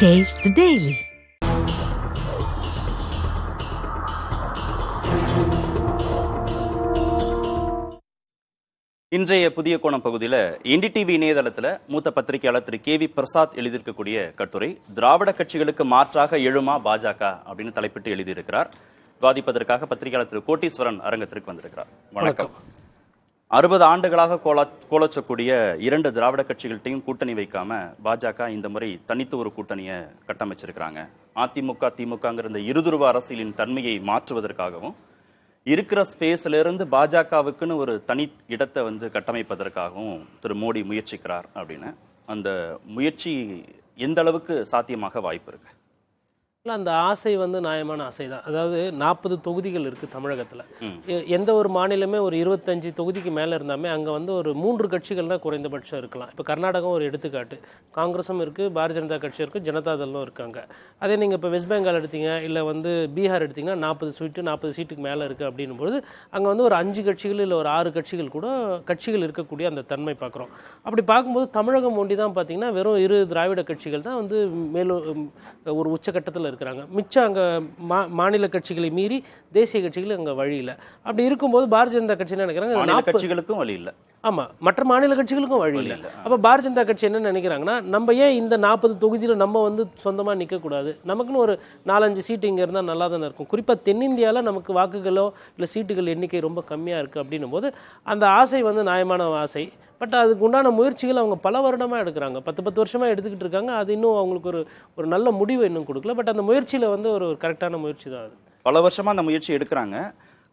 Taste the Daily. இன்றைய புதிய கோணம் பகுதியில் என்டிடிவி இணையதளத்தில் மூத்த பத்திரிகையாளர் திரு கே வி பிரசாத் எழுதியிருக்கக்கூடிய கட்டுரை திராவிட கட்சிகளுக்கு மாற்றாக எழுமா பாஜக அப்படின்னு தலைப்பிட்டு எழுதியிருக்கிறார். விவாதிப்பதற்காக பத்திரிகையாளர் திரு கோட்டீஸ்வரன் அரங்கத்திற்கு வந்திருக்கிறார். வணக்கம். 60 ஆண்டுகளாக கோலச்சக்கூடிய இரண்டு திராவிட கட்சிகள்கிட்டையும் கூட்டணி வைக்காம பாஜக இந்த முறை தனித்து ஒரு கூட்டணியை கட்டமைச்சிருக்கிறாங்க. அதிமுக திமுகங்கிற இந்த இருதுருவ அரசியலின் தன்மையை மாற்றுவதற்காகவும் இருக்கிற ஸ்பேஸ்ல இருந்து பாஜகவுக்குன்னு ஒரு தனி இடத்தை கட்டமைப்பதற்காகவும் திரு மோடி முயற்சிக்கிறார் அப்படின்னு அந்த முயற்சி எந்த அளவுக்கு சாத்தியமாக வாய்ப்பு இருக்கு? இல்லை, அந்த ஆசை நியாயமான ஆசை தான். அதாவது 40 தொகுதிகள் இருக்குது தமிழகத்தில். எந்த ஒரு மாநிலமே ஒரு 25 தொகுதிக்கு மேலே இருந்தாமே அங்கே ஒரு 3 கட்சிகள் தான் குறைந்தபட்சம் இருக்கலாம். இப்போ கர்நாடகம் ஒரு எடுத்துக்காட்டு. காங்கிரஸும் இருக்குது, பாரதிய ஜனதா கட்சி இருக்குது, ஜனதாதளும் இருக்காங்க. அதே நீங்கள் இப்போ வெஸ்ட் பெங்கால் எடுத்தீங்க, இல்லை பீகார் எடுத்திங்கன்னா 40 சீட்டுக்கு மேலே இருக்குது அப்படின்னும்போது அங்கே ஒரு 5 கட்சிகள் இல்லை ஒரு 6 கட்சிகள் கூட கட்சிகள் இருக்கக்கூடிய அந்த தன்மை பார்க்குறோம். அப்படி பார்க்கும்போது தமிழகம் ஒண்டி தான் பார்த்தீங்கன்னா வெறும் 2 திராவிட கட்சிகள் தான் மேலும் ஒரு உச்சக்கட்டத்தில் இருக்கிறாங்க. மிச்சம் அங்கே மாநில கட்சிகளை மீறி தேசிய கட்சிகள் அங்கே வழி இல்லை. அப்படி இருக்கும்போது பாரதிய ஜனதா கட்சி என்ன நினைக்கிறாங்க, கட்சிகளுக்கும் வழி இல்லை. ஆமாம், மற்ற மாநில கட்சிகளுக்கும் வழி இல்லை. அப்போ பாரதிய ஜனதா கட்சி என்ன நினைக்கிறாங்கன்னா, நம்ம ஏன் இந்த 40 தொகுதியில் நம்ம சொந்தமாக நிற்கக்கூடாது, நமக்குன்னு ஒரு 4-5 சீட்டு இங்கே இருந்தால் நல்லா தானே இருக்கும். குறிப்பாக தென்னிந்தியாவில் நமக்கு வாக்குகளோ இல்லை சீட்டுகள் எண்ணிக்கை ரொம்ப கம்மியாக இருக்குது அப்படின்னும் போது அந்த ஆசை நியாயமான ஆசை. பட் அதுக்கு உண்டான முயற்சிகள் அவங்க பல வருடமாக எடுக்கிறாங்க, 10 வருஷமாக எடுத்துக்கிட்டு இருக்காங்க. அது இன்னும் அவங்களுக்கு ஒரு நல்ல முடிவு இன்னும் கொடுக்கல. பட் அந்த முயற்சியில் ஒரு கரெக்டான முயற்சி தான் அது. பல வருஷமாக அந்த முயற்சி எடுக்கிறாங்க.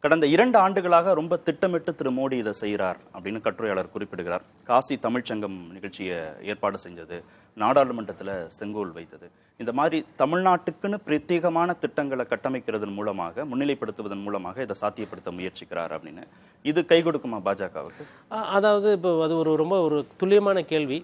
கடந்த 2 ஆண்டுகளாக ரொம்ப திட்டமிட்டு திரு மோடி இதை செய்கிறார் அப்படின்னு கட்டுரையாளர் குறிப்பிடுகிறார். காசி தமிழ்ச்சங்கம் நிகழ்ச்சியை ஏற்பாடு செஞ்சது, நாடாளுமன்றத்தில் செங்கோல் வைத்தது, இந்த மாதிரி தமிழ்நாட்டுக்குன்னு பிரத்யேகமான திட்டங்களை கட்டமைக்கிறதன் மூலமாக முன்னிலைப்படுத்துவதன் மூலமாக இதை சாத்தியப்படுத்த முயற்சிக்கிறார் அப்படின்னு. இது கை கொடுக்குமா பாஜகவுக்கு? அதாவது இப்போ அது ரொம்ப துல்லியமான கேள்வி.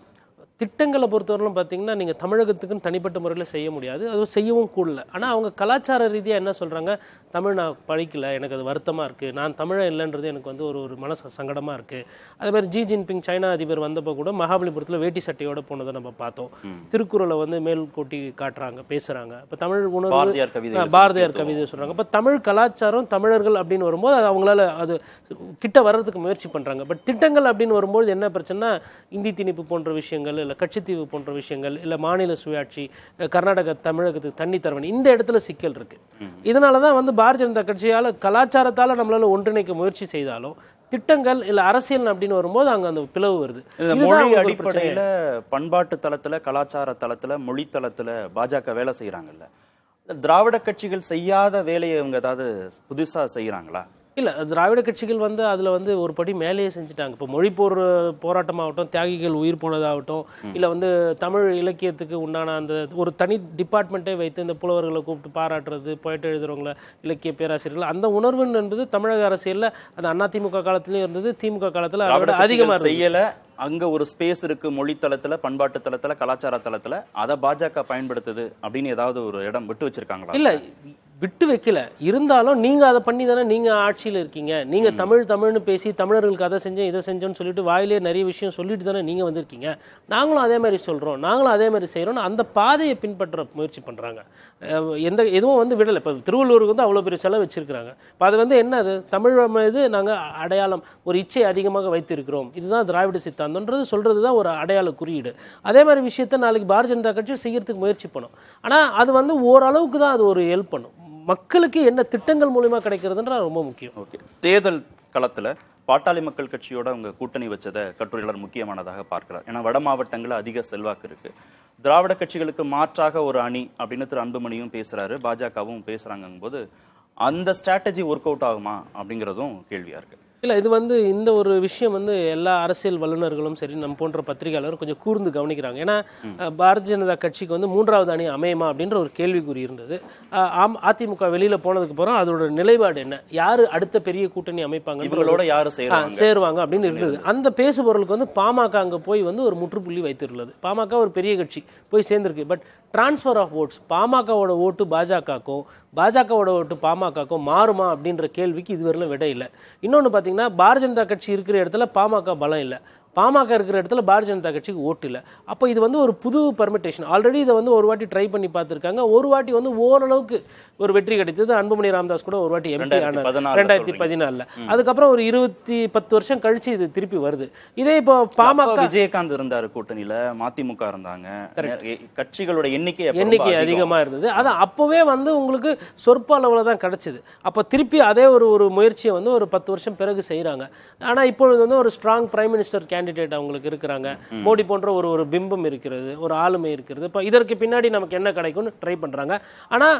திட்டங்களை பொறுத்தவரையிலும் பார்த்தீங்கன்னா நீங்கள் தமிழகத்துக்குன்னு தனிப்பட்ட முறையில் செய்ய முடியாது, அதுவும் செய்யவும் கூடல. ஆனால் அவங்க கலாச்சார ரீதியாக என்ன சொல்கிறாங்க, தமிழ் நான் படிக்கலை, எனக்கு அது வருத்தமாக இருக்குது, நான் தமிழன் இல்லைன்றது எனக்கு ஒரு மனசு சங்கடமாக இருக்குது. அதேமாதிரி ஜி ஜின்பிங் சைனா அதிபர் வந்தப்போ கூட மகாபலிபுரத்தில் வேட்டி சட்டையோடு போனதை நம்ம பார்த்தோம். திருக்குறளை மேல் கொட்டி காட்டுறாங்க, பேசுகிறாங்க. இப்போ தமிழ் உணர்வு பாரதியார் கவிதை சொல்கிறாங்க. இப்போ தமிழ் கலாச்சாரம் தமிழர்கள் அப்படின்னு வரும்போது அது அவங்களால அது கிட்ட வர்றதுக்கு முயற்சி பண்ணுறாங்க. பட் திட்டங்கள் அப்படின்னு வரும்போது என்ன பிரச்சனைனா, இந்தி திணிப்பு போன்ற விஷயங்கள், இல்லை கட்சித்தீவு போன்ற விஷயங்கள், இல்லை மாநில சுயாட்சி, கர்நாடக தமிழகத்துக்கு தண்ணி தரவணி, இந்த இடத்துல சிக்கல் இருக்கு. இதனால தான் பாரதிய ஜனதா கட்சியால் கலாச்சாரத்தால் நம்மளால ஒன்றிணைக்க முயற்சி செய்தாலும் திட்டங்கள் இல்லை அரசியல் அப்படின்னு வரும்போது அங்கே அந்த பிளவு வருது. மொழி அடிப்படையில் பண்பாட்டு தளத்தில், கலாச்சார தளத்தில், மொழி தளத்தில் பாஜக வேலை செய்கிறாங்கல்ல, திராவிட கட்சிகள் செய்யாத வேலையை அவங்க ஏதாவது புதுசாக செய்கிறாங்களா? இல்லை, திராவிட கட்சிகள் அதில் ஒரு படி மேலேயே செஞ்சுட்டாங்க. இப்போ மொழி போராட்டமாகட்டும், தியாகிகள் உயிர் போனதாகட்டும், இல்லை தமிழ் இலக்கியத்துக்கு உண்டான அந்த ஒரு தனி டிபார்ட்மெண்ட்டே வைத்து இந்த புலவர்களை கூப்பிட்டு பாராட்டுறது, போயிட்டு எழுதுறவங்கள, இலக்கிய பேராசிரியர்கள், அந்த உணர்வு என்பது தமிழக அரசியலில் அது அதிமுக காலத்திலையும் இருந்தது, திமுக காலத்தில் அதிகமாக செய்யலை. அங்க ஒரு ஸ்பேஸ் இருக்கு மொழி தளத்துல, பண்பாட்டு தளத்துல, கலாச்சார தளத்துல, அதை பாஜக பயன்படுத்துது அப்படின்னு ஏதாவது ஒரு இடம் விட்டு வச்சிருக்காங்களா? இல்ல, விட்டு வைக்கல. இருந்தாலும் நீங்க அதை பண்ணி தானே நீங்க ஆட்சியில் இருக்கீங்க. நீங்க தமிழ்னு பேசி தமிழர்களுக்கு அதை செஞ்சோம் இதை செஞ்சோன்னு சொல்லிட்டு வாயிலே நிறைய விஷயம் சொல்லிட்டு தானே நீங்க வந்திருக்கீங்க. நாங்களும் அதே மாதிரி சொல்றோம், நாங்களும் அதே மாதிரி செய்யறோம். அந்த பாதையை பின்பற்ற முயற்சி பண்றாங்க. எதுவும் விடலை. இப்போ திருவள்ளூருக்கு அவ்வளோ பெரிய செலவு வச்சிருக்கிறாங்க. இப்போ அது என்ன, அது தமிழ் இது நாங்கள் அடையாளம், ஒரு இச்சை அதிகமாக வைத்திருக்கிறோம், இதுதான் திராவிட சித்தாந்தம்ன்றது சொல்றது தான் ஒரு அடையாள குறியீடு. அதே மாதிரி விஷயத்த நாளைக்கு பாரதிய ஜனதா கட்சி செய்யறதுக்கு முயற்சி பண்ணும். ஆனால் அது ஓரளவுக்கு தான் அது ஒரு ஹெல்ப் பண்ணும். மக்களுக்கு என்ன திட்டங்கள் மூலமா கிடைக்கிறதுன்ற ரொம்ப முக்கியம். ஓகே, தேர்தல் களத்துல பாட்டாளி மக்கள் கட்சியோட அவங்க கூட்டணி வச்சதை கட்டுரையாளர் முக்கியமானதாக பார்க்கிறார். ஏன்னா வட மாவட்டங்களில் அதிக செல்வாக்கு இருக்கு. திராவிட கட்சிகளுக்கு மாற்றாக ஒரு அணி அப்படின்னு திரு அன்புமணியும் பேசுறாரு, பாஜகவும் பேசுறாங்கும் போது அந்த ஸ்ட்ராட்டஜி ஒர்க் அவுட் ஆகுமா அப்படிங்கிறதும் கேள்வியா இருக்கு. இல்லை, இது இந்த ஒரு விஷயம் எல்லா அரசியல் வல்லுநர்களும் சரி, நம்ம போன்ற பத்திரிகையாளரும் கொஞ்சம் கூர்ந்து கவனிக்கிறாங்க. ஏன்னா பாரதிய ஜனதா கட்சிக்கு 3வது அணி அமையுமா அப்படின்ற ஒரு கேள்விக்குறி இருந்தது. அதிமுக வெளியில போனதுக்கு அப்புறம் அதோட நிலைப்பாடு என்ன, யாரு அடுத்த பெரிய கூட்டணி அமைப்பாங்க, இவங்களோட யாரு சேருவாங்க அப்படின்னு இருந்தது. அந்த பேசுபொருளுக்கு பாமக அங்கே போய் ஒரு முற்றுப்புள்ளி வைத்துள்ளது. பாமக ஒரு பெரிய கட்சி போய் சேர்ந்திருக்கு. பட் டிரான்ஸ்ஃபர் ஆஃப் ஓட்ஸ், பாமகவோட ஓட்டு பாஜகவுக்கும் பாஜகவோட ஓட்டு பாமகவுக்கும் மாறுமா அப்படின்ற கேள்விக்கு இதுவரையிலும் விட இல்லை. இன்னொன்று பார்த்தீங்கன்னா, பாரதிய ஜனதா கட்சி இருக்கிற இடத்துல பாமக பலம் இல்லை. பாமக இருக்கிற இடத்துல பாரதிய ஜனதா கட்சிக்கு ஓட்டு இல்லை. அப்போ இது வந்து ஒரு புது பர்மிட்டேஷன். ஆல்ரெடி இதை வந்து ஒரு வாட்டி ட்ரை பண்ணி பார்த்துருக்காங்க. ஒரு வாட்டி வந்து ஓரளவுக்கு ஒரு வெற்றி கிடைத்தது. அன்புமணி ராமதாஸ் கூட ஒரு வாட்டி எம்பி ஆனார் 2014. அதுக்கப்புறம் ஒரு 10 வருஷம் கழிச்சு இது திருப்பி வருது. இதே இப்போ பாமக விஜயகாந்த் இருந்தாரு கூட்டணியில, மதிமுக இருந்தாங்க, கட்சிகளோட எண்ணிக்கை அதிகமா இருந்தது. அதான் அப்பவே வந்து உங்களுக்கு சொற்ப அளவுல தான் கிடைச்சது. அப்ப திருப்பி அதே ஒரு முயற்சியை வந்து ஒரு 10 வருஷம் பிறகு செய்யறாங்க. ஆனா இப்பொழுது வந்து ஒரு ஸ்ட்ராங் பிரைம் மினிஸ்டர் கேண்டிடேட் அவங்களுக்கு இருக்கிறாங்க. மோடி போன்ற ஒரு பிம்பம் இருக்கிறது, ஒரு ஆளுமை இருக்கிறது. இப்போ இதற்கு பின்னாடி நமக்கு என்ன கிடைக்கும்னு ட்ரை பண்றாங்க. ஆனா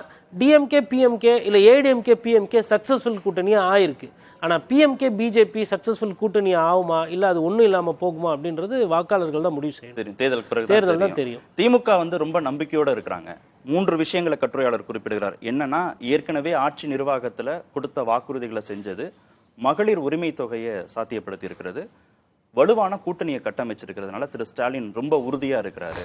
டிஎம்கே பிஎம்கே இல்ல ஏடிஎம்கே பிஎம்கே சக்சஸ்ஃபுல் கூட்டணியா ஆயிருக்கு. ஆனா பிஎம்கே பிஜேபி சக்சஸ்ஃபுல் கூட்டணி ஆகுமா இல்ல அது ஒண்ணும் இல்லாம போகுமா அப்படின்றது வாக்காளர்கள் தான் முடிவு செய்யணும். தேர்தல் தான் தெரியும். திமுக வந்து ரொம்ப நம்பிக்கையோட இருக்கிறாங்க. 3 விஷயங்களை கட்டுரையாளர் குறிப்பிடுகிறார். என்னன்னா, ஏற்கனவே ஆட்சி நிர்வாகத்துல கொடுத்த வாக்குறுதிகளை செஞ்சது, மகளிர் உரிமை தொகையை சாத்தியப்படுத்தி இருக்கிறது, வலுவான கூட்டணியை கட்டமைச்சிருக்கிறதுனால திரு ஸ்டாலின் ரொம்ப உறுதியா இருக்கிறாரு,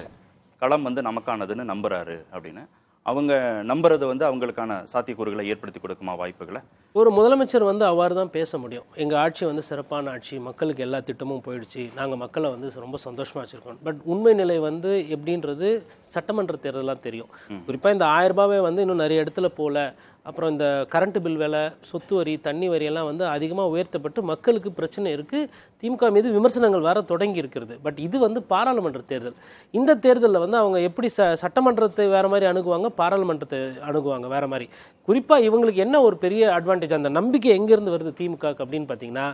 களம் வந்து நமக்கானதுன்னு நம்புறாரு அப்படின்னு. அவங்க நம்புறது வந்து அவங்களுக்கான சாத்தியக்கூறுகளை ஏற்படுத்தி கொடுக்குமா வாய்ப்புகளை? ஒரு முதலமைச்சர் வந்து அவ்வாறு தான் பேச முடியும். எங்கள் ஆட்சி வந்து சிறப்பான ஆட்சி, மக்களுக்கு எல்லா திட்டமும் போயிடுச்சு, நாங்கள் மக்களை வந்து ரொம்ப சந்தோஷமாக வச்சுருக்கோம். பட் உண்மை நிலை வந்து எப்படின்றது சட்டமன்ற தேர்தலாம் தெரியும். குறிப்பாக இந்த 1000 ரூபாவே வந்து இன்னும் நிறைய இடத்துல போல, அப்புறம் இந்த கரண்ட் பில் விலை, சொத்து வரி, தண்ணி வரியெல்லாம் வந்து அதிகமாக உயர்த்தப்பட்டு மக்களுக்கு பிரச்சனை இருக்குது. திமுக மீது விமர்சனங்கள் வர தொடங்கி இருக்கிறது. பட் இது வந்து பாராளுமன்ற தேர்தல். இந்த தேர்தலில் வந்து அவங்க எப்படி சட்டமன்றத்தை வேறு மாதிரி அணுகுவாங்க, பாராளுமன்றத்தை அணுகுவாங்க வேறு மாதிரி. குறிப்பாக இவங்களுக்கு என்ன ஒரு பெரிய அட்வான்டேஜ், அந்த நம்பிக்கை எங்கேருந்து வருது திமுக அப்படின்னு பார்த்தீங்கன்னா,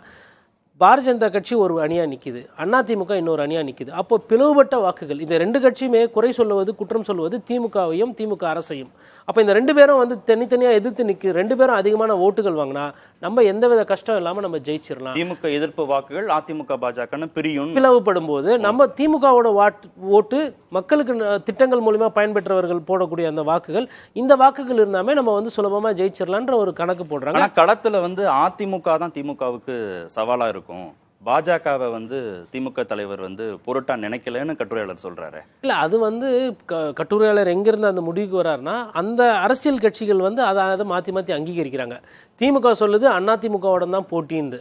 பாரதிய ஜனதா கட்சி ஒரு அணியாக நிற்கிது, அதிமுக இன்னொரு அணியாக நிற்கிது. அப்போ பிளவுபட்ட வாக்குகள், இந்த 2 கட்சியுமே குறை சொல்லுவது, குற்றம் சொல்லுவது திமுகவையும் திமுக அரசையும். அப்போ இந்த 2 பேரும் வந்து தனித்தனியாக எதிர்த்து நிற்கு, 2 பேரும் அதிகமான ஓட்டுகள் வாங்கினா நம்ம எந்தவித கஷ்டம் இல்லாமல் நம்ம ஜெயிச்சிடலாம். திமுக எதிர்ப்பு வாக்குகள் அதிமுக பாஜக பிளவுபடும் போது நம்ம திமுகவோட ஓட்டு, மக்களுக்கு திட்டங்கள் மூலிமா பயன்பெற்றவர்கள் போடக்கூடிய அந்த வாக்குகள், இந்த வாக்குகள் இருந்தாமே நம்ம வந்து சுலபமாக ஜெயிச்சிடலான்ற ஒரு கணக்கு போடுறாங்க. ஆனால் களத்தில் வந்து அதிமுக தான் திமுகவுக்கு சவாலாக இருக்கும், பாஜகவை வந்து திமுக தலைவர் வந்து பொருட்டா நினைக்கலன்னு கட்டுரையாளர் சொல்றாரு. இல்ல, அது வந்து கட்டுரையாளர் எங்கிருந்து அந்த முடிவுக்கு வர்றாருன்னா, அந்த அரசியல் கட்சிகள் வந்து அதை மாத்தி மாத்தி அங்கீகரிக்கிறாங்க. திமுக சொல்லுது அதிமுகவோட தான் போட்டின்னு,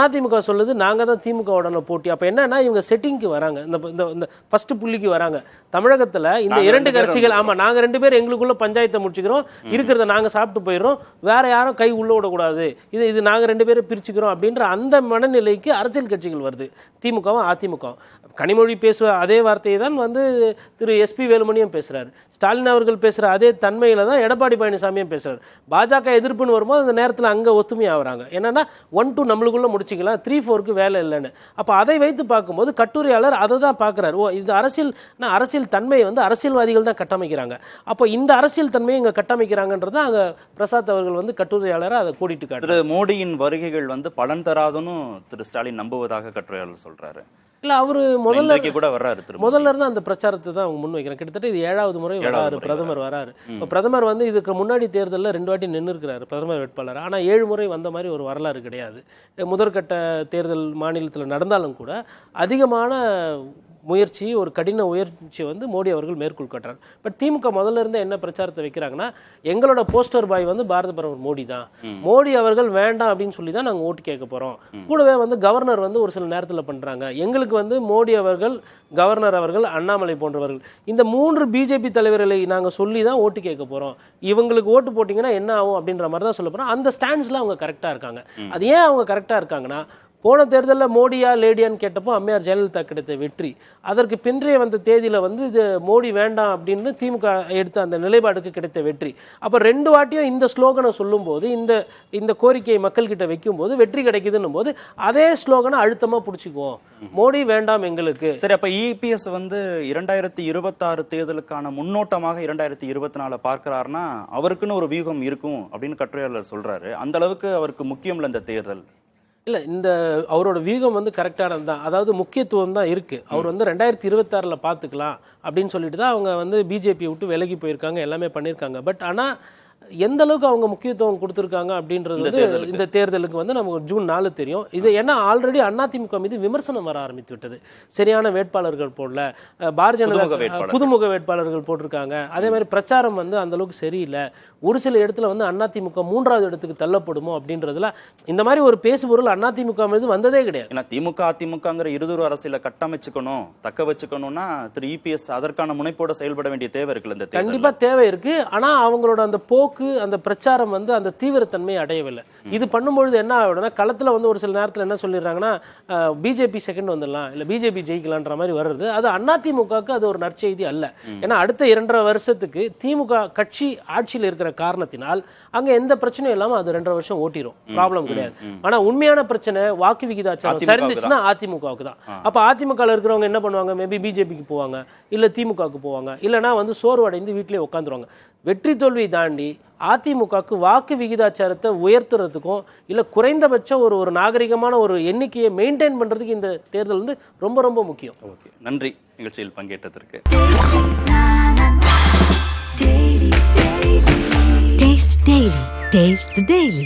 அதிமுக சொல்லுது நாங்க தான் திமுகவோட போட்டி. அப்ப என்னன்னா இவங்க செட்டிங்க்கு வராங்க, இந்த ஃபர்ஸ்ட் புள்ளிக்கு வராங்க. தமிழகத்துல இந்த 2 கட்சிகள், ஆமா நாங்க 2 பேர் எங்களுக்குள்ள பஞ்சாயத்தை முடிச்சுக்கிறோம், இருக்கிறத நாங்க சாப்பிட்டு போயிடுறோம், வேற யாரும் கை உள்ள விடக்கூடாது, இது நாங்க 2 பேரும் பிரிச்சுக்கிறோம் அப்படின்ற அந்த மனநிலைக்கு அரசியல் கட்சிகள் வருது, திமுகவும் அதிமுகவும். கனிமொழி பேசுவ அதே வார்த்தையை தான் வந்து திரு எஸ்பி வேலுமணியும் பேசுறாரு, ஸ்டாலின் அவர்கள் பேசுற அதே தன்மையில தான் எடப்பாடி பழனிசாமியும் பேசுறாரு. பாஜக எதிர்ப்புன்னு வரும்போது அந்த நேரத்தில் அங்க ஒத்துமை ஆகுறாங்க. என்னன்னா 1-2 நம்மளுக்குள்ள முடிச்சுக்கலாம், 3-4க்கு வேலை இல்லைன்னு. அப்ப அதை வைத்து பார்க்கும்போது கட்டுரையாளர் அதை தான் பார்க்கிறார். ஓ, இது அரசியல் தன்மையை வந்து அரசியல்வாதிகள் தான் கட்டமைக்கிறாங்க. அப்போ இந்த அரசியல் தன்மையை இங்க கட்டமைக்கிறாங்கன்றது அங்க பிரசாத் அவர்கள் வந்து கட்டுரையாளரை அதை கூட்டிட்டு காட்டுறாரு. திரு மோடியின் வருகைகள் வந்து பலன் தராதுன்னு திரு ஸ்டாலின் நம்புவதாக கட்டுரையாளர் சொல்றாரு. இல்ல, அவரு முதல்ல இருந்து அந்த பிரச்சாரத்தை தான் அவங்க முன் வைக்கிறாங்க. கிட்டத்தட்ட இது 7வது முறை வராரு, பிரதமர் வராரு. இப்போ பிரதமர் வந்து இதுக்கு முன்னாடி தேர்தலில் 2 வாட்டி நின்று இருக்கிறாரு பிரதமர் வேட்பாளர். ஆனா 7 முறை வந்த மாதிரி ஒரு வரலாறு கிடையாது. முதற்கட்ட தேர்தல் மாநிலத்தில் நடந்தாலும் கூட அதிகமான முயற்சி, ஒரு கடின முயற்சி வந்து மோடி அவர்கள் மேற்கொள் காட்டுறாரு. பட் திமுக முதல்ல இருந்து என்ன பிரச்சாரத்தை வைக்கிறாங்கன்னா, எங்களோட போஸ்டர் பாய் வந்து பாரத பிரதமர் மோடி தான், மோடி அவர்கள் வேண்டாம் அப்படின்னு சொல்லி தான் நாங்கள் ஓட்டு கேட்க போறோம். கூடவே வந்து கவர்னர் வந்து ஒரு சில நேரத்தில் பண்றாங்க, எங்களுக்கு வந்து மோடி அவர்கள், கவர்னர் அவர்கள், அண்ணாமலை போன்றவர்கள், இந்த 3 பிஜேபி தலைவர்களை நாங்கள் சொல்லி தான் ஓட்டு கேட்க போறோம், இவங்களுக்கு ஓட்டு போட்டிங்கன்னா என்ன ஆகும் அப்படின்ற மாதிரி தான் சொல்ல போறோம். அந்த ஸ்டாண்ட்ஸ்ல அவங்க கரெக்டா இருக்காங்க. அது ஏன் அவங்க கரெக்டா இருக்காங்கன்னா, போன தேர்தலில் மோடியா லேடியான்னு கேட்டப்போ அம்மையார் ஜெயலலிதா கிடைத்த வெற்றி, அதற்கு பின்றைய வந்த தேதியில் வந்து இது மோடி வேண்டாம் அப்படின்னு திமுக எடுத்த அந்த நிலைப்பாடுக்கு கிடைத்த வெற்றி. அப்போ 2 வாட்டியும் இந்த ஸ்லோகனை சொல்லும்போது, இந்த கோரிக்கையை மக்கள்கிட்ட வைக்கும்போது வெற்றி கிடைக்குதுன்னும் போது அதே ஸ்லோகனை அழுத்தமாக பிடிச்சிக்குவோம், மோடி வேண்டாம் எங்களுக்கு. சரி, அப்போ இபிஎஸ் வந்து 2026 தேர்தலுக்கான முன்னோட்டமாக 2024 பார்க்கிறாருன்னா அவருக்குன்னு ஒரு வியூகம் இருக்கும் அப்படின்னு கட்டுரையாளர் சொல்றாரு. அந்த அளவுக்கு அவருக்கு முக்கியம் இல்லை இந்த தேர்தல். இல்லை, இந்த அவரோட வியூகம் வந்து கரெக்டானது தான். அதாவது முக்கியத்துவம் தான் இருக்குது. அவர் வந்து 2026 பார்த்துக்கலாம் அப்படின்னு சொல்லிட்டு தான் அவங்க வந்து பிஜேபியை விட்டு விலகி போயிருக்காங்க, எல்லாமே பண்ணியிருக்காங்க. பட் ஆனால் எந்த அளவுக்கு அவங்க முக்கியத்துவம் கொடுத்துருக்காங்க அப்படின்றது வந்து இந்த தேர்தலுக்கு வந்து நமக்கு ஜூன் 4 தெரியும். இது ஏன்னா ஆல்ரெடி அதிமுக மீது விமர்சனம் வர ஆரம்பித்து விட்டது. சரியான வேட்பாளர்கள் போடல, பாரதிய ஜனதா புதுமுக வேட்பாளர்கள் போட்டிருக்காங்க. அதே மாதிரி பிரச்சாரம் வந்து அந்த அளவுக்கு சரியில்லை, ஒரு சில இடத்துல வந்து அதிமுக 3வது இடத்துக்கு தள்ளப்படுமோ அப்படின்றதுல இந்த மாதிரி ஒரு பேசுபொருள் அதிமுக மீது வந்ததே கிடையாது. ஏன்னா திமுக அதிமுகங்கிற இருதொரு அரசியல கட்டமைச்சுக்கணும், தக்க வச்சுக்கணும்னா திரு இபிஎஸ் அதற்கான முனைப்போட செயல்பட வேண்டிய தேவை இருக்குல்ல இந்த தேர்தல்ல. கண்டிப்பா தேவை இருக்கு. ஆனா அவங்களோட அந்த போக்கு, அந்த பிரச்சாரம் வந்து அந்த தீவிரத்தன்மையை அடையவில்லை. இது பண்ணும்பொழுது என்ன ஆகுதுன்னா, களத்துல வந்து ஒரு சில நேரத்தில் என்ன சொல்லிடுறாங்கன்னா, பிஜேபி செகண்ட் வந்துடலாம், இல்ல பிஜேபி ஜெயிக்கலான்ற மாதிரி வருது. அது அதிமுகவுக்கு அது ஒரு நற்செய்தி அல்ல. ஏன்னா அடுத்த 2.5 வருஷத்துக்கு திமுக கட்சி ஆட்சியில் இருக்கிற காரணத்தினால் அங்க எந்த பிரச்சனையும் இல்லாம அது 2.5 வருஷம் ஓட்டிரும், ப்ராப்ளம் கிடையாது. ஆனா உண்மையான பிரச்சனை வாக்கு விகிதாச்சாரம் சரிந்துச்சுன்னா அதிமுகவுக்கு தான். அப்ப அதிமுக இருக்கிறவங்க என்ன பண்ணுவாங்க, மேபி பிஜேபிக்கு போவாங்க, இல்ல திமுகவுக்கு போவாங்க, இல்லைன்னா வந்து சோர்வடைந்து வீட்டிலே உட்காந்துருவாங்க. வெற்றி தோல்வி தாண்டி அதிமுகவுக்கு வாக்கு விகிதாச்சாரத்தை உயர்த்துறதுக்கும் இல்ல குறைந்தபட்ச ஒரு நாகரிகமான ஒரு எண்ணிக்கையை மெயின்டைன் பண்றதுக்கு இந்த தேர்தல் வந்து ரொம்ப ரொம்ப முக்கியம். ஓகே, நன்றி நிகழ்ச்சியில் பங்கேற்றதற்கு. Taste the Daily.